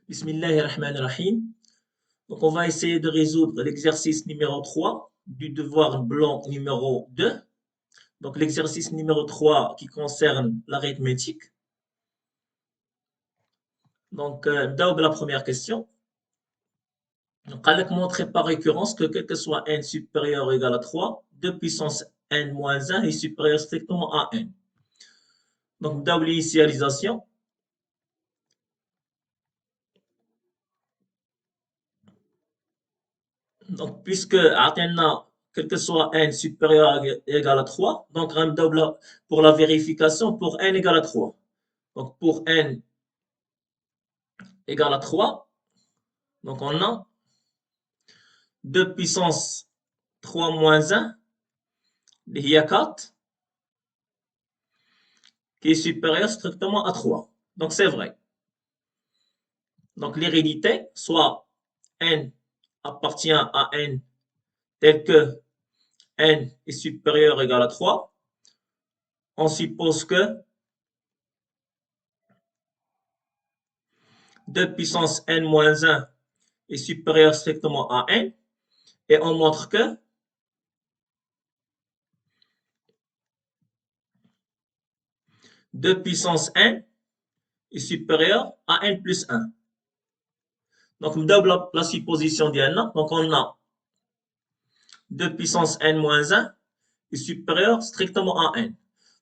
Bismillahirrahmanirrahim. Donc, on va essayer de résoudre l'exercice numéro 3 du devoir blanc numéro 2. Donc, l'exercice numéro 3 qui concerne l'arithmétique. Donc, d'abord la première question. Donc, on va montrer par récurrence que quel que soit n supérieur ou égal à 3, 2 puissance n moins 1 est supérieur strictement à n. Donc, d'abord l'initialisation. Donc, puisque Athéna, quel que soit n supérieur ou égal à 3, donc on double pour la vérification pour n égal à 3. Donc, pour n égal à 3, donc on a 2 puissance 3 moins 1, il y a 4, qui est supérieur strictement à 3. Donc, c'est vrai. Donc, l'hérédité, soit n appartient à n tel que n est supérieur ou égal à 3, on suppose que 2 puissance n moins 1 est supérieur strictement à n, et on montre que 2 puissance n est supérieur à n plus 1. Donc, on double la supposition d'N. Donc, on a 2 puissance n moins 1 est supérieur strictement à n.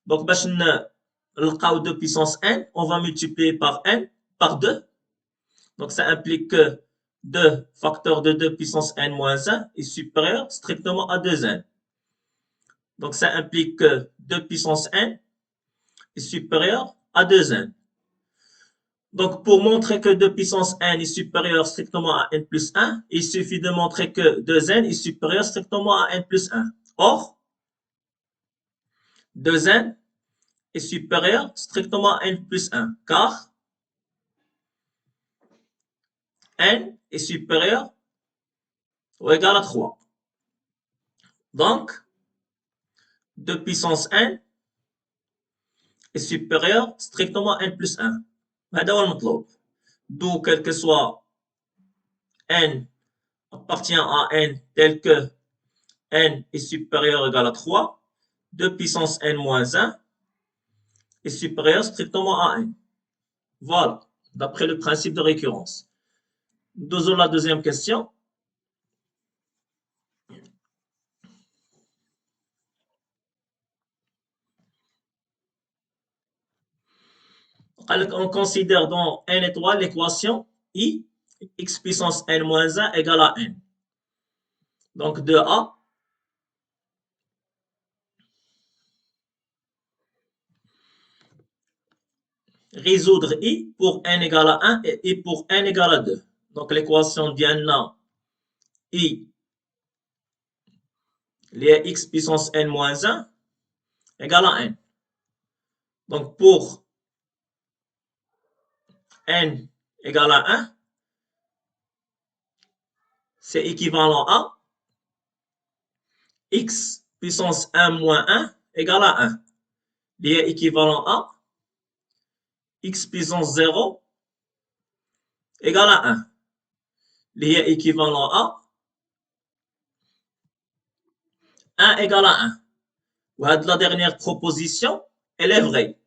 Donc, le 2 puissance n, on va multiplier par n par 2. Donc, ça implique que 2 facteur de 2 puissance n moins 1 est supérieur strictement à 2n. Donc, ça implique que 2 puissance n est supérieur à 2n. Donc, pour montrer que 2 puissance n est supérieur strictement à n plus 1, il suffit de montrer que 2n est supérieur strictement à n plus 1. Or, 2n est supérieur strictement à n plus 1, car n est supérieur ou égal à 3. Donc, 2 puissance n est supérieur strictement à n plus 1. هذا هو المطلوب. D'où quel que soit n appartient à n tel que n est supérieur ou égal à 3, 2 puissance n moins 1 est supérieur strictement à n. Voilà, d'après le principe de récurrence. Deuxième la deuxième question. On considère dans n étoile l'équation i x puissance n moins 1 égale à n. Donc 2a résoudre i pour n égale à 1 et i pour n égale à 2. Donc l'équation d'Yanna i liée x puissance n moins 1 égale à n. Donc pour n égale à 1, c'est équivalent à x puissance 1 moins 1 égale à 1. Il est équivalent à x puissance 0 égale à 1. Il est équivalent à 1 égale à 1. La dernière proposition, elle est vraie.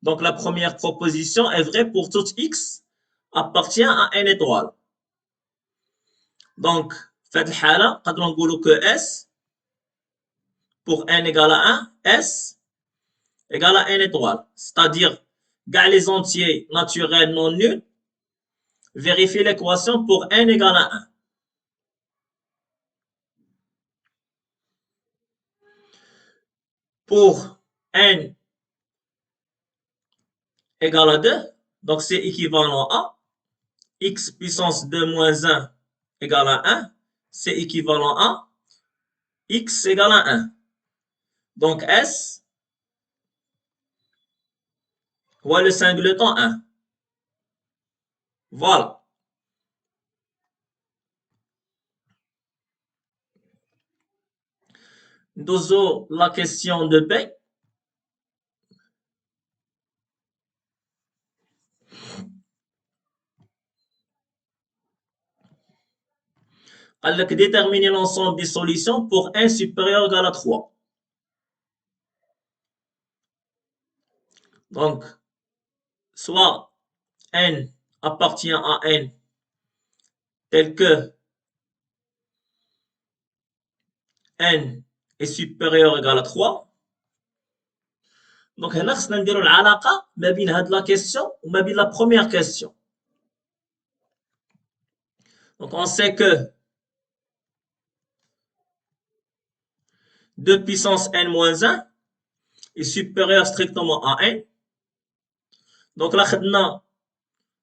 Donc la première proposition est vraie pour toute x appartient à n étoile. Donc, faites le hala, quand on dit que s pour n égale à 1, s égale à n étoile. C'est-à-dire, les entiers naturels non nuls, vérifiez l'équation pour n égale à 1. Pour n égale à 2, donc c'est équivalent à x puissance 2 moins 1 égale à 1, c'est équivalent à x égale à 1. Donc S, voilà le singleton 1. Voilà. Dozo la question de B. قال لك déterminer l'ensemble des solutions pour n supérieur ou égal à 3. Donc, soit n appartient à n tel que n est supérieur ou égal à 3. Donc, هنا خصنا نديرو العلاقة ما بين هاد la question وما بين la première question. Donc, on sait que 2 puissance n moins 1 est supérieur strictement à n. Donc, là,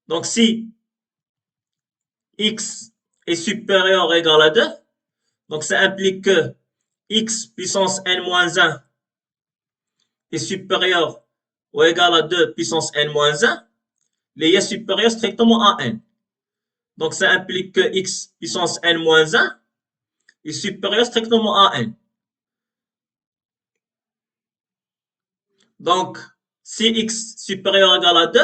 donc si x est supérieur ou égal à 2, donc ça implique que x puissance n moins 1 est supérieur ou égal à 2 puissance n moins 1, il est supérieur strictement à n. Donc ça implique que x puissance n moins 1 est supérieur strictement à n. Donc, si x supérieur ou égal à 2,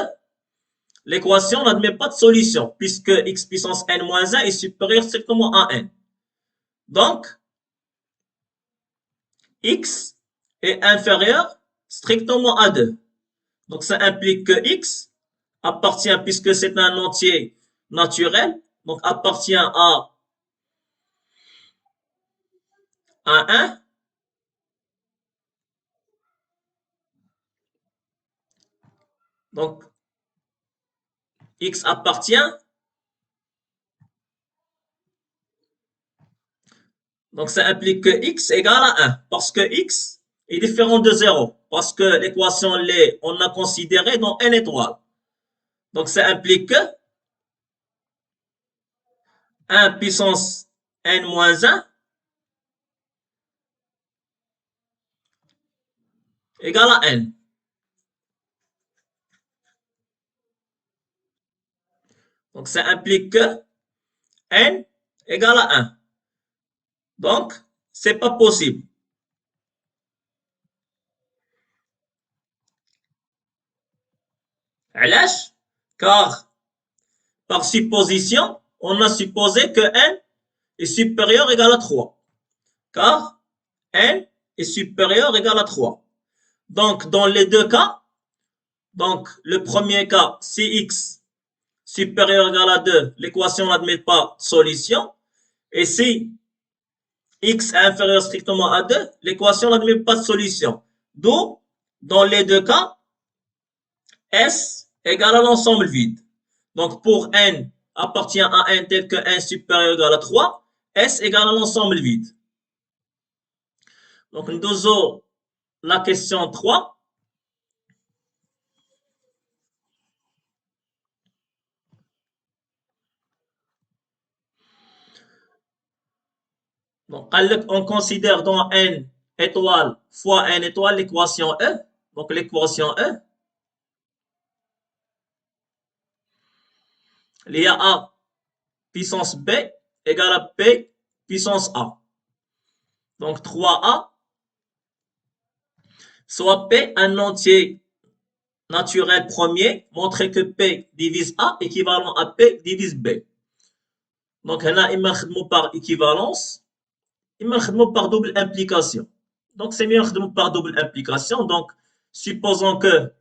l'équation n'admet pas de solution, puisque x puissance n moins 1 est supérieur strictement à n. Donc, x est inférieur strictement à 2. Donc, ça implique que x appartient, puisque c'est un entier naturel, donc appartient à 1. Donc, x appartient. Donc, ça implique que x égale à 1, parce que x est différent de 0, parce que l'équation, on a considéré dans n étoile. Donc, ça implique que 1 puissance n moins 1 égale à n. Donc, ça implique que n égale à 1. Donc, c'est pas possible. Car par supposition, on a supposé que n est supérieur ou égal à 3. Car n est supérieur ou égal à 3. Donc, dans les deux cas, donc le premier cas, si x supérieur ou égal à 2, l'équation n'admet pas solution. Et si x est inférieur strictement à 2, l'équation n'admet pas de solution. D'où, dans les deux cas, S égale à l'ensemble vide. Donc, pour n appartient à n tel que n supérieur ou égal à 3, S égale à l'ensemble vide. Donc, nous avons la question 3. Donc, on considère dans n étoile fois n étoile l'équation E. Donc, l'équation E, il y a A puissance B égale à P puissance A. Donc, 3A, soit P un entier naturel premier, montrer que P divise A équivalent à P divise B. Donc, là, il marque par équivalence, il marque par double implication. Donc, c'est mieux par double implication. Donc, supposons que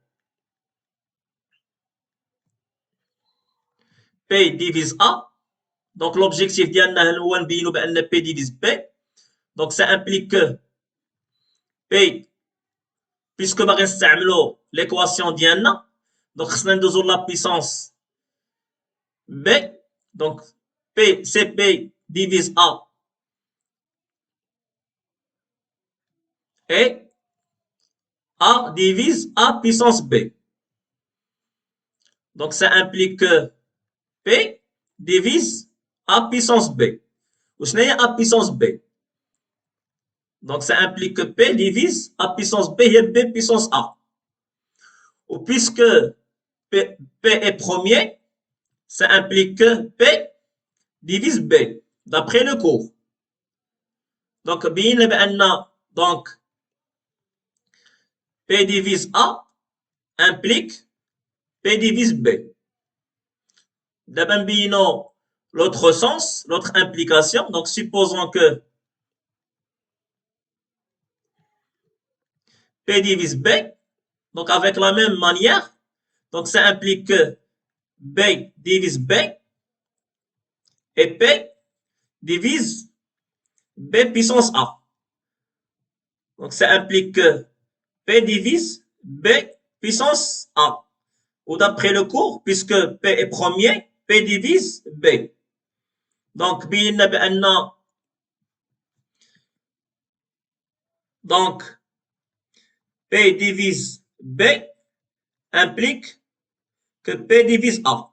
P divise A. Donc, l'objectif ديالنا هو نبينوا بأن P divise P. Donc, ça implique que P, puisque باغي نستعملوا l'équation ديالنا, donc خصنا ندوزو la puissance B. Donc, P, c'est P divise A. Et A divise A puissance B. Donc, ça implique que P divise A puissance B. Ou ce n'est A puissance B. Donc, ça implique que P divise A puissance B et B puissance A. Ou puisque P est premier, ça implique que P divise B, d'après le cours. Donc, donc P divise A implique P divise B. D'abord, l'autre sens, l'autre implication. Donc, supposons que P divise B, donc avec la même manière, donc ça implique que B divise B et P divise B puissance A. Donc ça implique que P divise B puissance A. Ou d'après le cours, puisque P est premier, P divise B. Donc, donc P divise B implique que P divise A.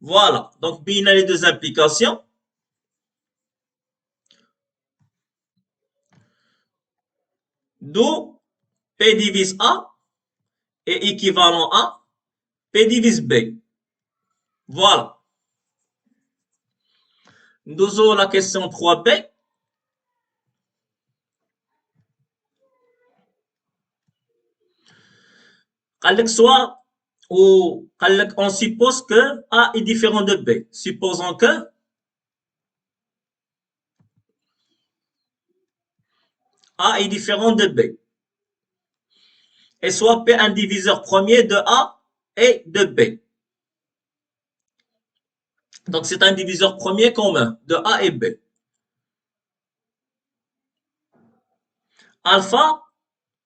Voilà. Donc, bien les deux implications. D'où P divise A est équivalent à P divise B. Voilà. Nous avons la question 3B. Soit ou on suppose que A est différent de B. Supposons que A est différent de B. Et soit P un diviseur premier de A et de B. Donc c'est un diviseur premier commun de A et B. Alpha,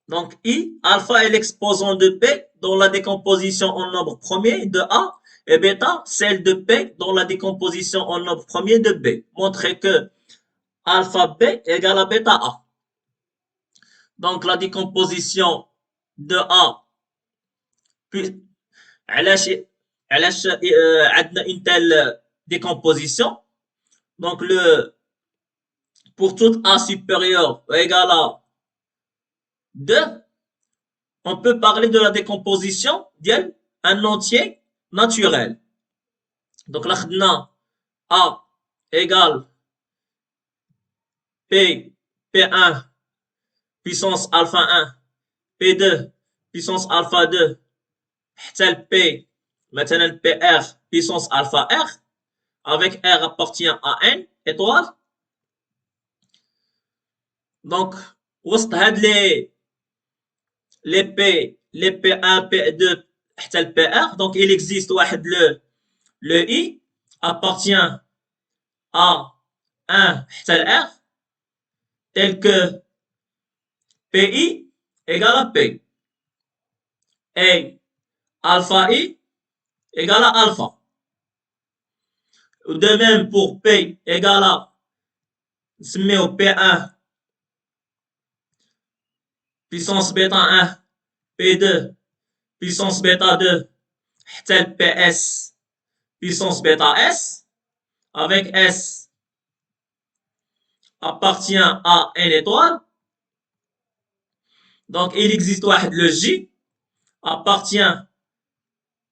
donc I, alpha est l'exposant de P dans la décomposition en nombre premier de A et bêta, celle de P dans la décomposition en nombre premier de B. Montrez que alpha B égale à bêta A. Donc la décomposition de A, puis علاش عندنا une telle décomposition. Donc pour toute A supérieure égale à 2, on peut parler de la décomposition d'un entier naturel. Donc là, A égale P1 puissance alpha 1, P2 puissance alpha 2, tel P, maintenant PR puissance alpha R, avec R appartient à N étoile. Donc, وسط هاد les P, les P1, P2, حتى le PR, donc il existe واحد le I appartient à 1 حتى le R, tel que PI égale à P. Et alpha I égale à alpha. De même pour P égale à نسميو P1 puissance bêta 1, P2 puissance bêta 2, حتى le PS puissance bêta S, avec S appartient à N étoile. Donc il existe واحد le J appartient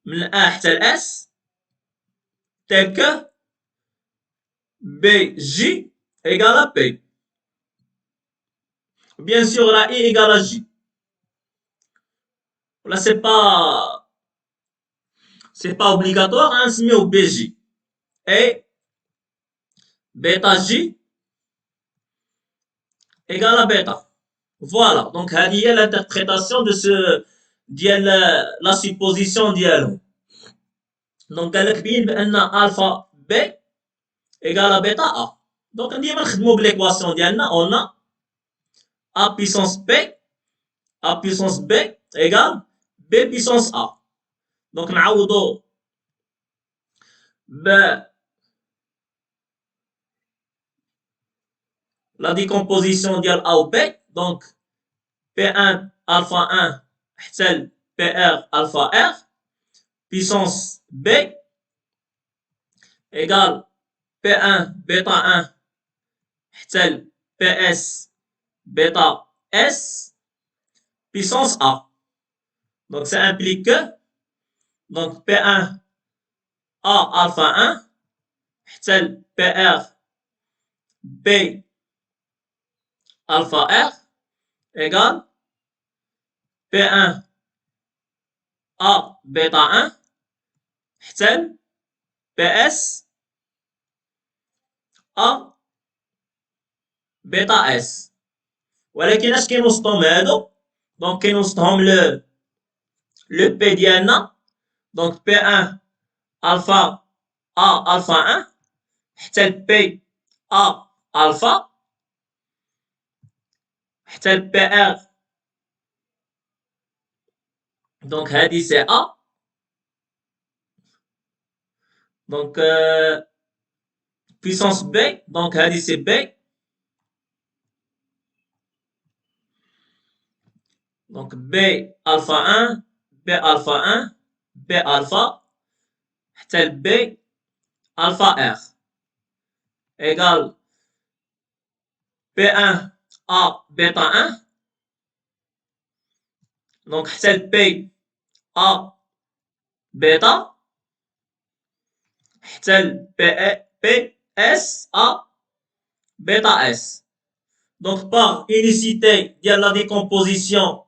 من 1 حتى ل S, tel que BJ égale à P. Bien sûr, la I égale à J. Là, c'est pas obligatoire, hein, c'est mis au BJ. Et bêta J égale à bêta. Voilà. Donc, هذه هي l'interprétation de ديال la supposition ديالهم. Donc, قال لك بين بأن alpha B égale à bêta A. Donc, ديما نخدموا بالإيكواسيون ديالنا. On a A puissance P, A puissance B égale B puissance A. Donc, نعوضوا la décomposition ديال A ou B. Donc, P1 alpha 1 حتى PR alpha R puissance B égale P1 bêta 1 حتى PS bêta S puissance A. Donc ça implique que donc P1 A alpha 1 حتى PR B alpha R égale P1 A bêta 1 حتى PS A bêta S. ولكن اش كينوسطهم هادو؟ دونك كينوسطهم le P ديالنا donc P1 alpha A alpha 1 حتى ل P A alpha حتى ل PR donc هادي سي A donc puissance B donc هادي سي B donc B alpha 1 B alpha 1 B alpha حتى ل B alpha R égale P1 A bêta 1 donc حتى ل P A bêta حتى ل P S A bêta S. Donc par unicité de la décomposition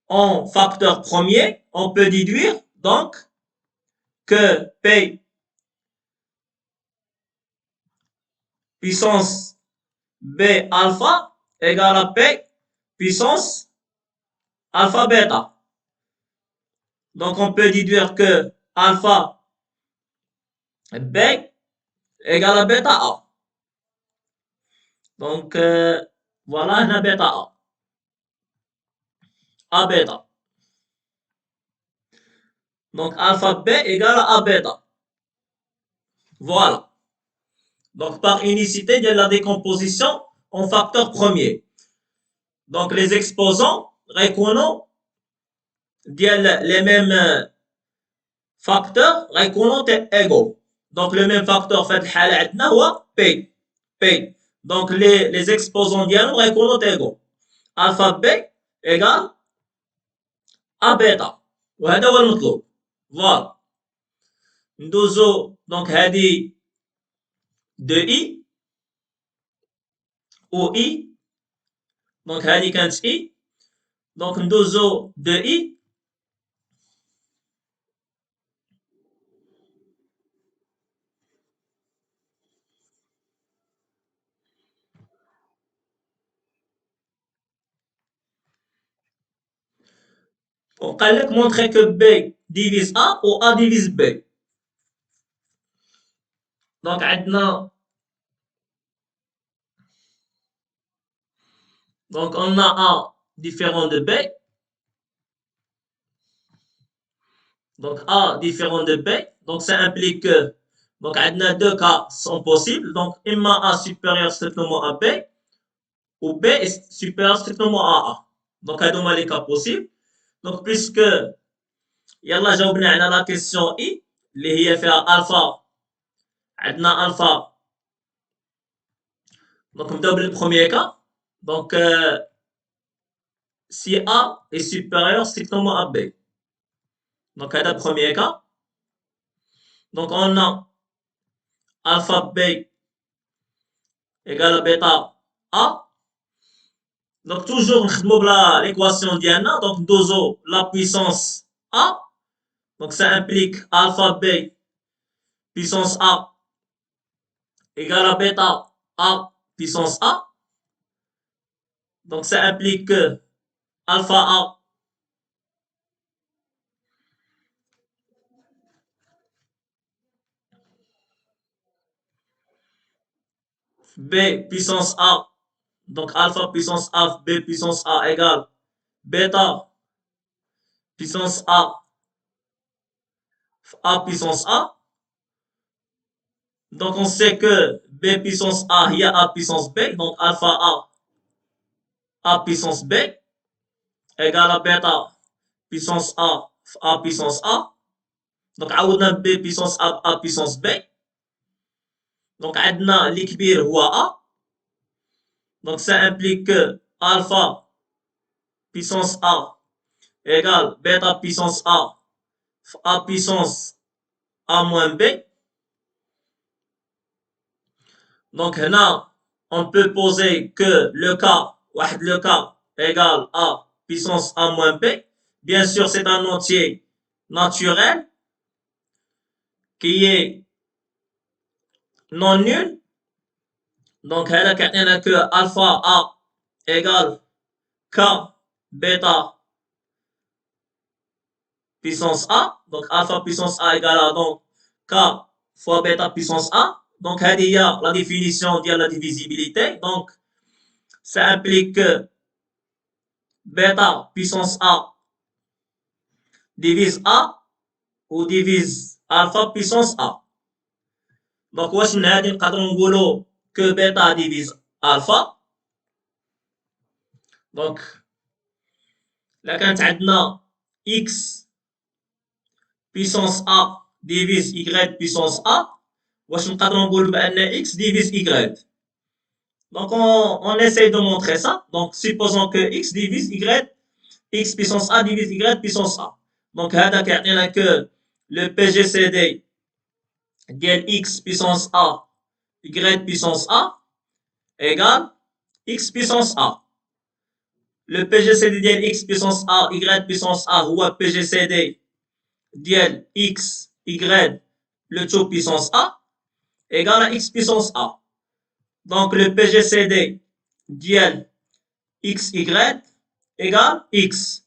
en facteur premier, on peut déduire donc que P puissance B alpha égale à P puissance alpha bêta. Donc on peut déduire que alpha B égale à bêta A. Donc voilà un bêta A. A bêta. Donc alpha B égale à A bêta. Voilà. Donc par unicité de la décomposition en facteur premier. Donc les exposants غيكونوا ديال les mêmes facteurs غيكونوا égaux. Donc le même facteur في هذه الحالة عندنا هو P. P. Donc les exposants ديالهم غيكونوا égaux. alpha B égale A bêta. وهذا هو المطلوب. Voilà. ندوزو donc هذه de I ou I donc هذه كانت I donc ندوزو de I وقال لك montrer que B divise A ou A divise B. donc عندنا donc on a A différent de B. Donc A différent de B. Donc ça implique que donc عندنا deux cas sont possibles. Donc إما A supérieur strictement à B ou B est supérieur strictement à A. Donc هادو هما les cas possibles. Donc puisque يلا جاوبنا على la question I اللي هي فيها alpha عندنا alpha. Donc نبداو بالبروميير cas. Donc si A est supérieur strictement à B. Donc هذا premier cas. Donc on a alpha B égale à bêta A. Donc toujours نخدمو بلا l'équation ديالنا. Donc ندوزو la puissance A. Donc ça implique alpha B puissance A égale à bêta A puissance A. Donc ça implique que alpha A B puissance A. Donc alpha puissance A B puissance A égale bêta puissance A puissance A. Donc on sait que B puissance A, il y a A puissance B. Donc alpha A puissance B égale à bêta puissance A puissance A. Donc عوضنا B puissance A puissance B. Donc عندنا اللي كبير هو A. Donc ça implique que alpha puissance A égale bêta puissance A puissance A moins B. Donc là, on peut poser que le cas égale A puissance A moins B. Bien sûr, c'est un entier naturel qui est non nul. Donc هذا كيعطينا que alpha A égale K bêta puissance A. Donc alpha puissance A égale à donc K fois bêta puissance A. Donc هذه هي la définition de la divisibilité. Donc ça implique que bêta puissance A divise A ou divise alpha puissance A. Donc واش من هذه نقدروا نقولوا que bêta divise alpha. Donc là كانت عندنا x puissance A divise y puissance A. واش نقدروا نقولوا بان x divise y. Donc on essaye de montrer ça. Donc supposons que x divise y, x puissance A divise y puissance A. Donc هذا كيعطينا que le PGCD ديال x puissance A y puissance A égale x puissance A. Le PGCD ديال x puissance A y puissance A هو PGCD ديال x y le tout puissance A égale à x puissance A. Donc le PGCD ديال xy égale x.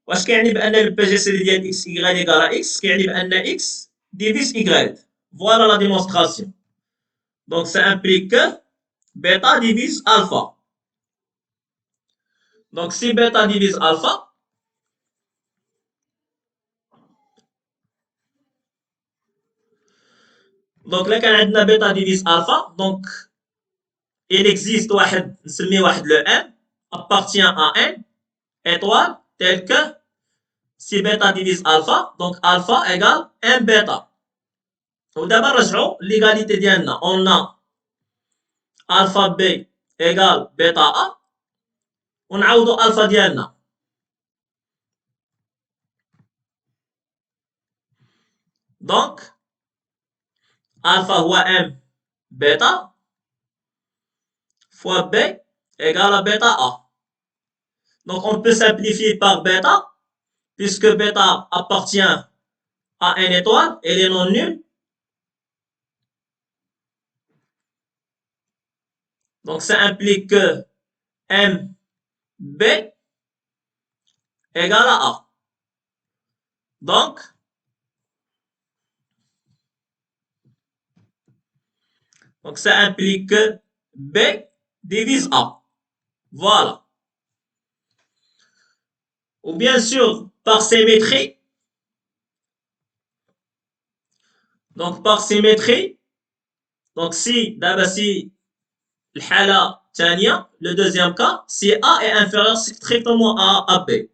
واش كيعني بان le PGCD ديال xy égale à x؟ كيعني بان x divise y. Voilà la démonstration. Donc ça implique que bêta divise alpha. Donc si bêta divise alpha, donc là كان عندنا bêta divise alpha. Donc il existe واحد نسميه واحد le m appartient à n étoile tel que si bêta divise alpha, donc alpha égale m bêta. ودابا نرجعوا l'égalité ديالنا. On a alpha b égale bêta a ونعوضوا alpha ديالنا. Donc alpha هو m bêta fois b égale à bêta a. Donc on peut simplifier par bêta puisque bêta appartient à n étoile, elle est non nulle. Donc ça implique que mb égale à a. Donc ça implique que b divise a. Voilà. Ou bien sûr par symétrie. Donc par symétrie. Donc si d'abord si الحالة الثانية, le deuxième cas, si A est inférieur strictement à B.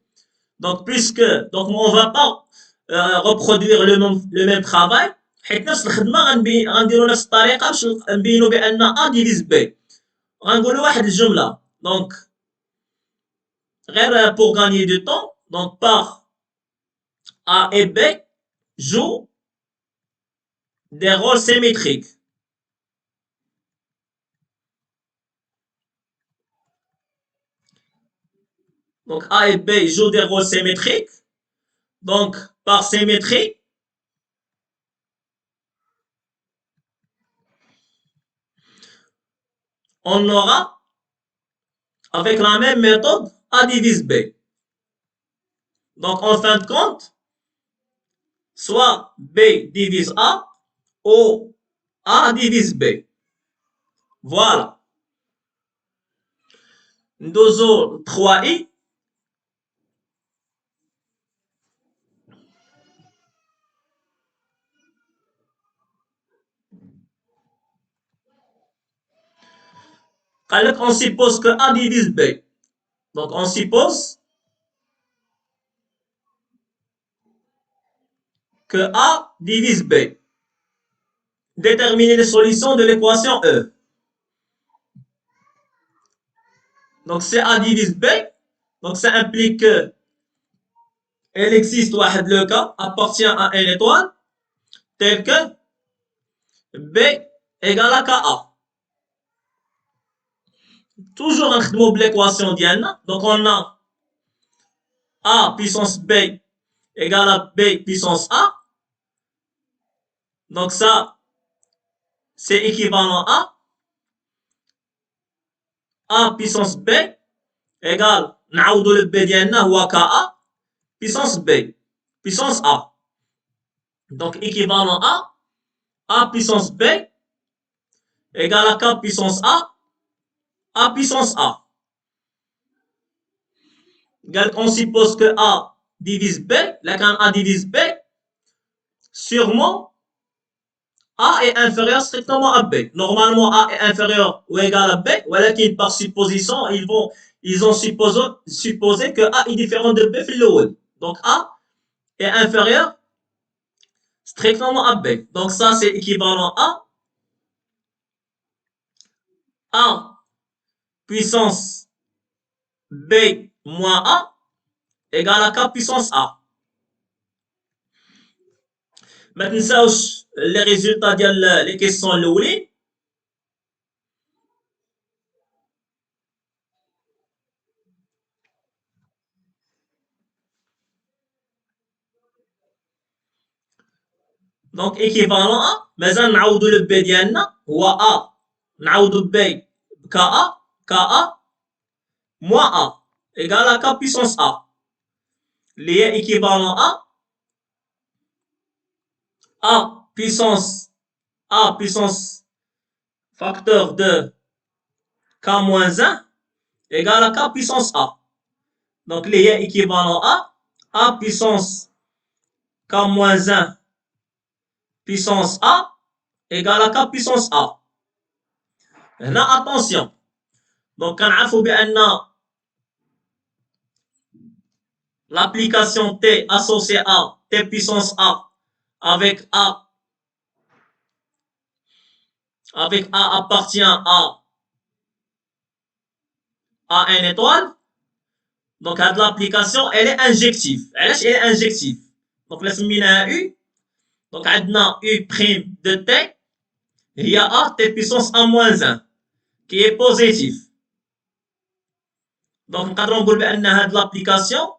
Donc, donc on ne va pas reproduire le même travail, حيت نفس الخدمة غنديرو نفس الطريقة باش نبينو بأن A divise B. غنقولو واحد الجملة. Donc, غير pour gagner du temps, donc par A et B jouent des rôles symétriques. Donc A et B jouent des rôles symétriques. Donc par symétrie, on aura avec la même méthode A divise B. Donc en fin de compte, soit B divise A ou A divise B. Voilà. ندوزو 3i. On suppose que A divise B. Donc on suppose que A divise B. Déterminer les solutions de l'équation E. Donc c'est A divise B. Donc ça implique que il existe le cas appartient à n étoile tel que B égale à KA. Toujours نخدمو l'équation ديالنا. Donc on a A puissance B égale à B puissance A. Donc ça, c'est équivalent à A puissance B égale نعوضو le B ديالنا هو KA puissance B puissance A. Donc équivalent à A puissance B égale à K puissance A puissance A. On suppose que A divise B, là quand A divise B, sûrement A est inférieur strictement à B. Normalement, A est inférieur ou égal à B, voilà qu'il par supposition, ils ont supposé que A est différent de B في الأول. Donc A est inférieur strictement à B. Donc ça, c'est équivalent à A puissance B moins A égale à K puissance A. ما تنساوش les résultats ديال les questions الاولين. Donc équivalent à مازال نعوضوا le B ديالنا هو A نعوضوا B KA moins A égale à K puissance A اللي هي équivalent à A puissance facteur de K moins 1 égale à K puissance A. Donc اللي هي équivalent à A puissance K moins 1 puissance A égale à K puissance A. هنا attention. Donc كنعرفوا بأن l'application T associée à T puissance A avec A appartient à une étoile. Donc l'application elle est injective. Elle est injective. Donc la سميناها U. Donc عندنا U prime de T هي A T puissance A moins 1 qui est positif. Donc نقدروا نقول بأن هاد l'application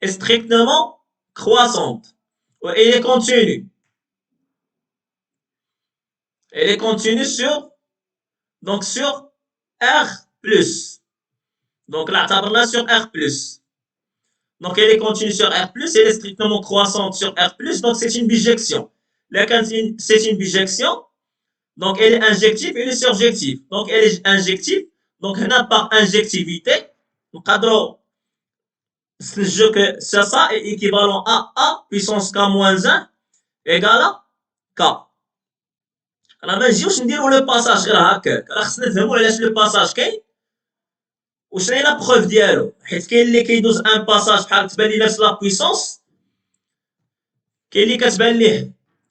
est strictement croissante et elle est continue. Elle est continue sur R plus. Donc là, اعتبرنا sur R plus. Donc elle est continue sur R plus, elle est strictement croissante sur R plus, donc c'est une bijection. Là, quand c'est une bijection, donc elle est injective, elle est surjective. Donc elle est injective, donc هنا par injectivité, نقدروا نستنتجوا que ça est équivalent à A puissance K moins 1 égale à K. راه ما نجيوش نديرو لو باساج غير هكاك، راه خصنا نفهمو علاش لو باساج كاين وشنو هي لا بروف ديالو، حيت كاين اللي كيدوز ان باساج بحال تبان ليه نفس لا بويسونس، كاين اللي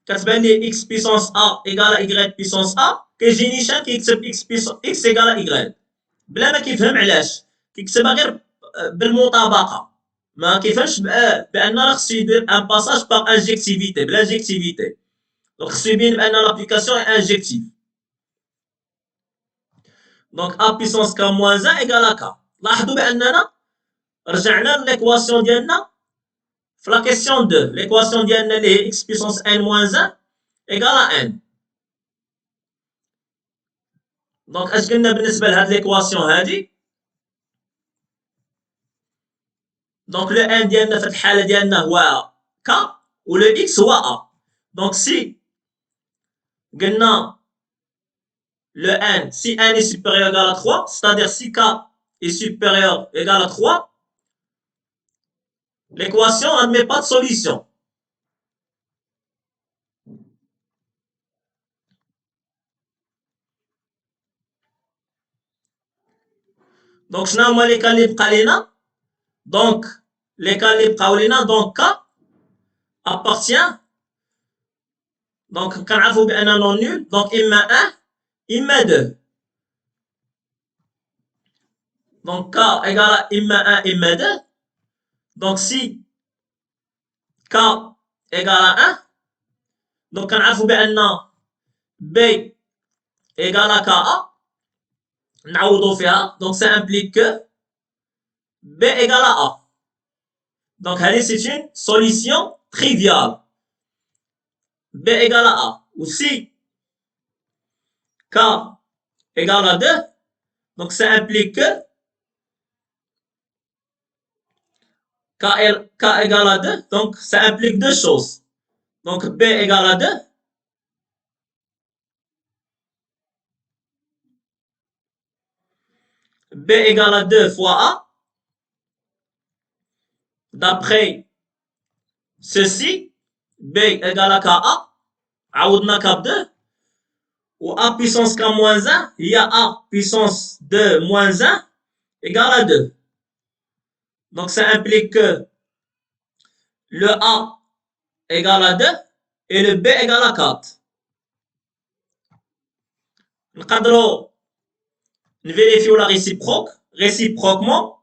كتبان ليه اكس بيسونس ا ايكال ايكغيك بيسونس ا، كيجي نيشان كيكتب اكس ايكال ايكغيك بلا ما كيفهم علاش، كيكتبها غير بالمطابقه، ما كيفهمش بان راه خصو يدير ان باساج باغ انجكتيفيتي بلا انجكتيفيتي. دونك خصو يبين بان لابليكاسيون اي انجكتيف. دونك ا بيسونس ك موان 1 ايكال ا ك. لاحظوا باننا رجعنا ليكواسيون ديالنا في لا كيسيون 2، ليكواسيون ديالنا اللي هي اكس بيسونس ان موان 1 ايكال ا ان. دونك اش قلنا بالنسبه لهاد ليكواسيون هادي؟ دونك لو ان ديالنا في الحاله ديالنا هو ك و لو اكس هو ا. دونك سي قلنا le n, si n est supérieur égal à 3, c'est-à-dire si k est supérieur égal à 3, l'équation n'admet pas de solution. Donc, شنو هما les cas اللي بقى لينا؟ Donc, les cas اللي بقاو لينا، donc k appartient، donc كنعرفوا بأن non nul، donc إما 1 إما 2. Donc k égale à إما 1 إما 2. Donc si k égale à 1، donc كنعرفوا بأن b égale à ka. نعوضوا فيها، donc ça implique que b égale à a. Donc هذه c'est une solution triviale. b égale à a. Ou si K égale à 2, donc ça implique que K égale à 2, donc ça implique deux choses. Donc B égale à 2. B égale à 2 fois A. D'après ceci, B égale à KA. عوضنا K ب2. Ou A puissance K moins 1, il y a A puissance 2 moins 1 égale à 2. Donc ça implique que le A égale à 2 et le B égale à 4. نقدروا نفيريفيو la réciproque réciproquement.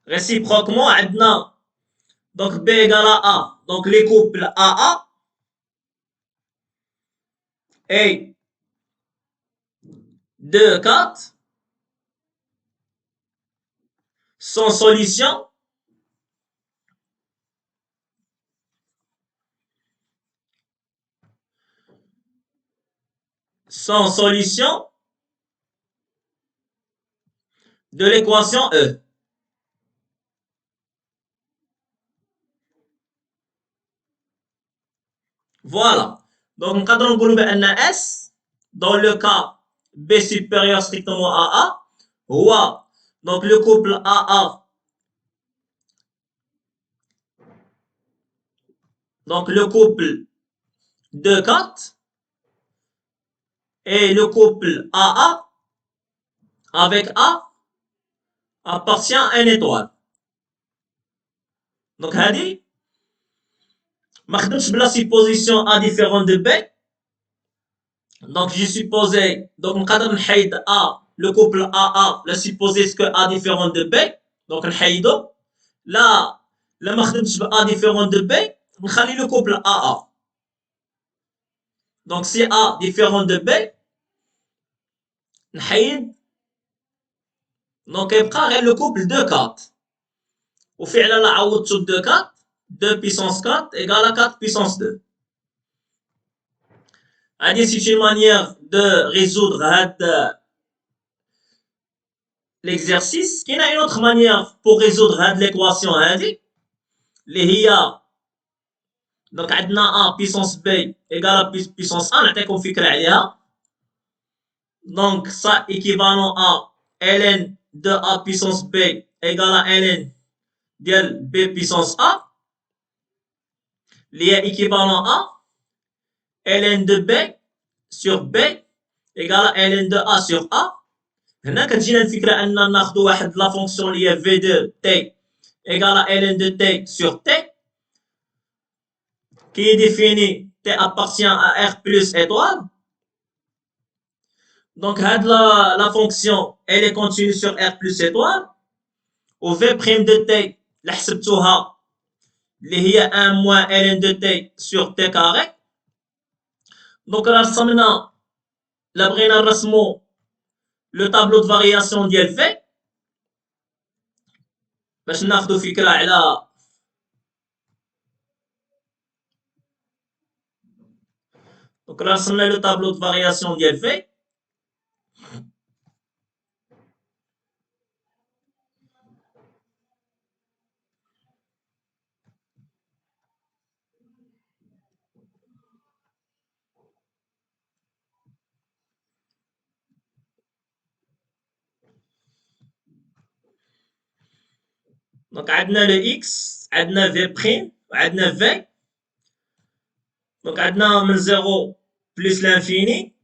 Réciproquement, عندنا donc B égale à A. Donc les couples AA et 2, 4 sans solution. Sans solution de l'équation E. Voilà. Donc, نقدروا نقولوا بأن S dans le cas B supérieur strictement à A هو donc le couple AA, donc le couple 2, 4 et le couple AA avec A appartient à une étoile. Donc هذه ما خدمتش بلا supposition A différente de B. Donc j'ai supposé donc نقدر نحيد A le couple AA la supposé que A différente de B. Donc نحيدو لا ما خدمتش ب A différente de B نخلي le couple AA. Donc si A différent de B نحيد donc يبقى غير le couple 2 4 وفعلا عوضتو ب 2 4 2 puissance 4 égale à 4 puissance 2. C'est une manière de résoudre l'exercice. Il y a une autre manière pour résoudre l'équation اللي هي donc عندنا A puissance B égale à puissance 1 نعطيكم فكرة عليها. Donc ça équivalent à ln de A puissance B égale à ln de B puissance A اللي هي équivalent à ln de B sur B égale à ln de A sur A. هنا كتجينا الفكرة أن ناخدو واحد لا فونكسيون اللي هي V2 T égale à ln de T sur T qui est défini T appartient à R plus étoile. Donc la fonction elle est continue sur R plus étoile و V prime de T اللي حسبتوها اللي هي 1 moins ln de T sur T carré. Donc رسمنا لا بغينا نرسمو le tableau de variation ديال V باش ناخدو فكرة على donc رسمنا le tableau de variation ديال V. Donc عندنا le X عندنا V prime وعندنا V. Donc عندنا من 0 plus l'infini.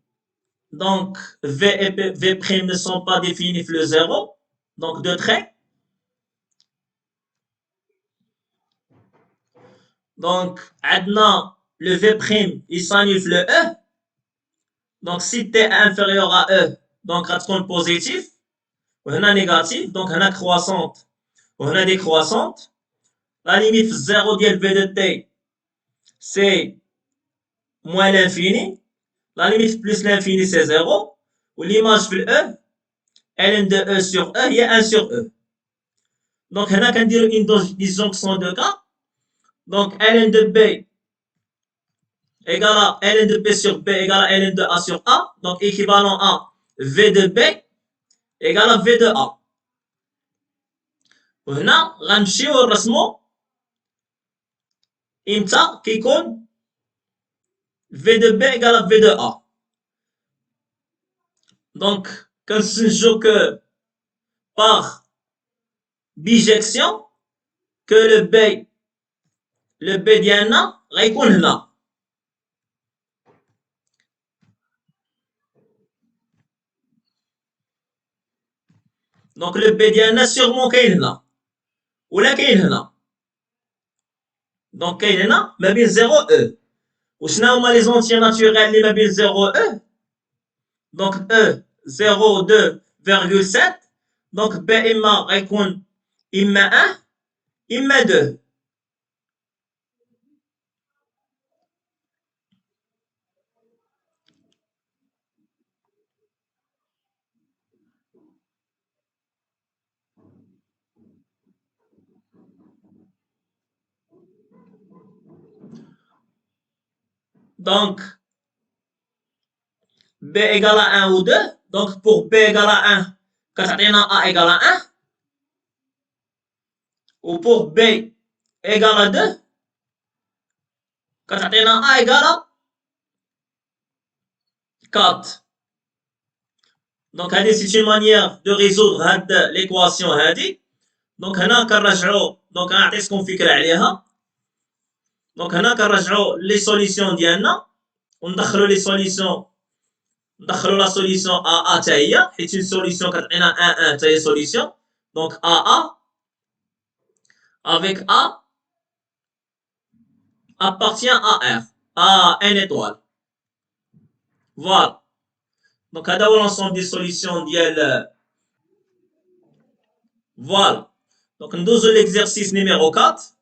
Donc V et V prime ne sont pas définis le 0. Donc deux traits. Donc عندنا le V prime il s'annule le E. Donc si T est inférieur à E donc غتكون positif وهنا négatif. Donc هنا croissante وهنا décroissante. La limite 0 ديال V de T c'est moins l'infini. La limite plus l'infini c'est 0. Ou l'image في E ln de E sur E هي 1 sur E. Donc هنا كنديرو une disjonction de cas. Donc ln de B égale à ln de P sur B égale à ln de A sur A. Donc, équivalent à V de B égale à V de A. وهنا غنمشيو نرسمو امتى كيكون V de B égale à V de A. Donc, كنستنتجو que par bijection que le B ديالنا غيكون هنا. Donc le B ديالنا sûrement كاين هنا ولا كاين هنا. Donc كاين هنا ما بين 0 و E. وشنو هما لي زونتيي ناتوريل اللي ما بين 0 و E؟ Donc E 0,2,7. Donc B إما غيكون إما 1 إما 2. Donc B égale à 1 ou 2. Donc pour B égale à 1, كتعطينا A égale à 1. Ou pour B égale à 2, كتعطينا A égale à 4. Donc هذه c'est une manière de résoudre هاد l'équation هذه. Donc هنا كنرجعوا دونك انا عطيتكم فكره عليها. دونك هنا كنرجعوا لي سوليسيون ديالنا وندخلوا لي سوليسيون، ندخلوا لا سوليسيون ا حتى هي، حيت une solution كتعطينا 1 1 حتى هي solution. Donc a avec A appartient à R, à n étoile. Voilà. Donc هذا هو l'ensemble des solutions ديال. Voilà. Donc ندوزو l'exercice numéro 4.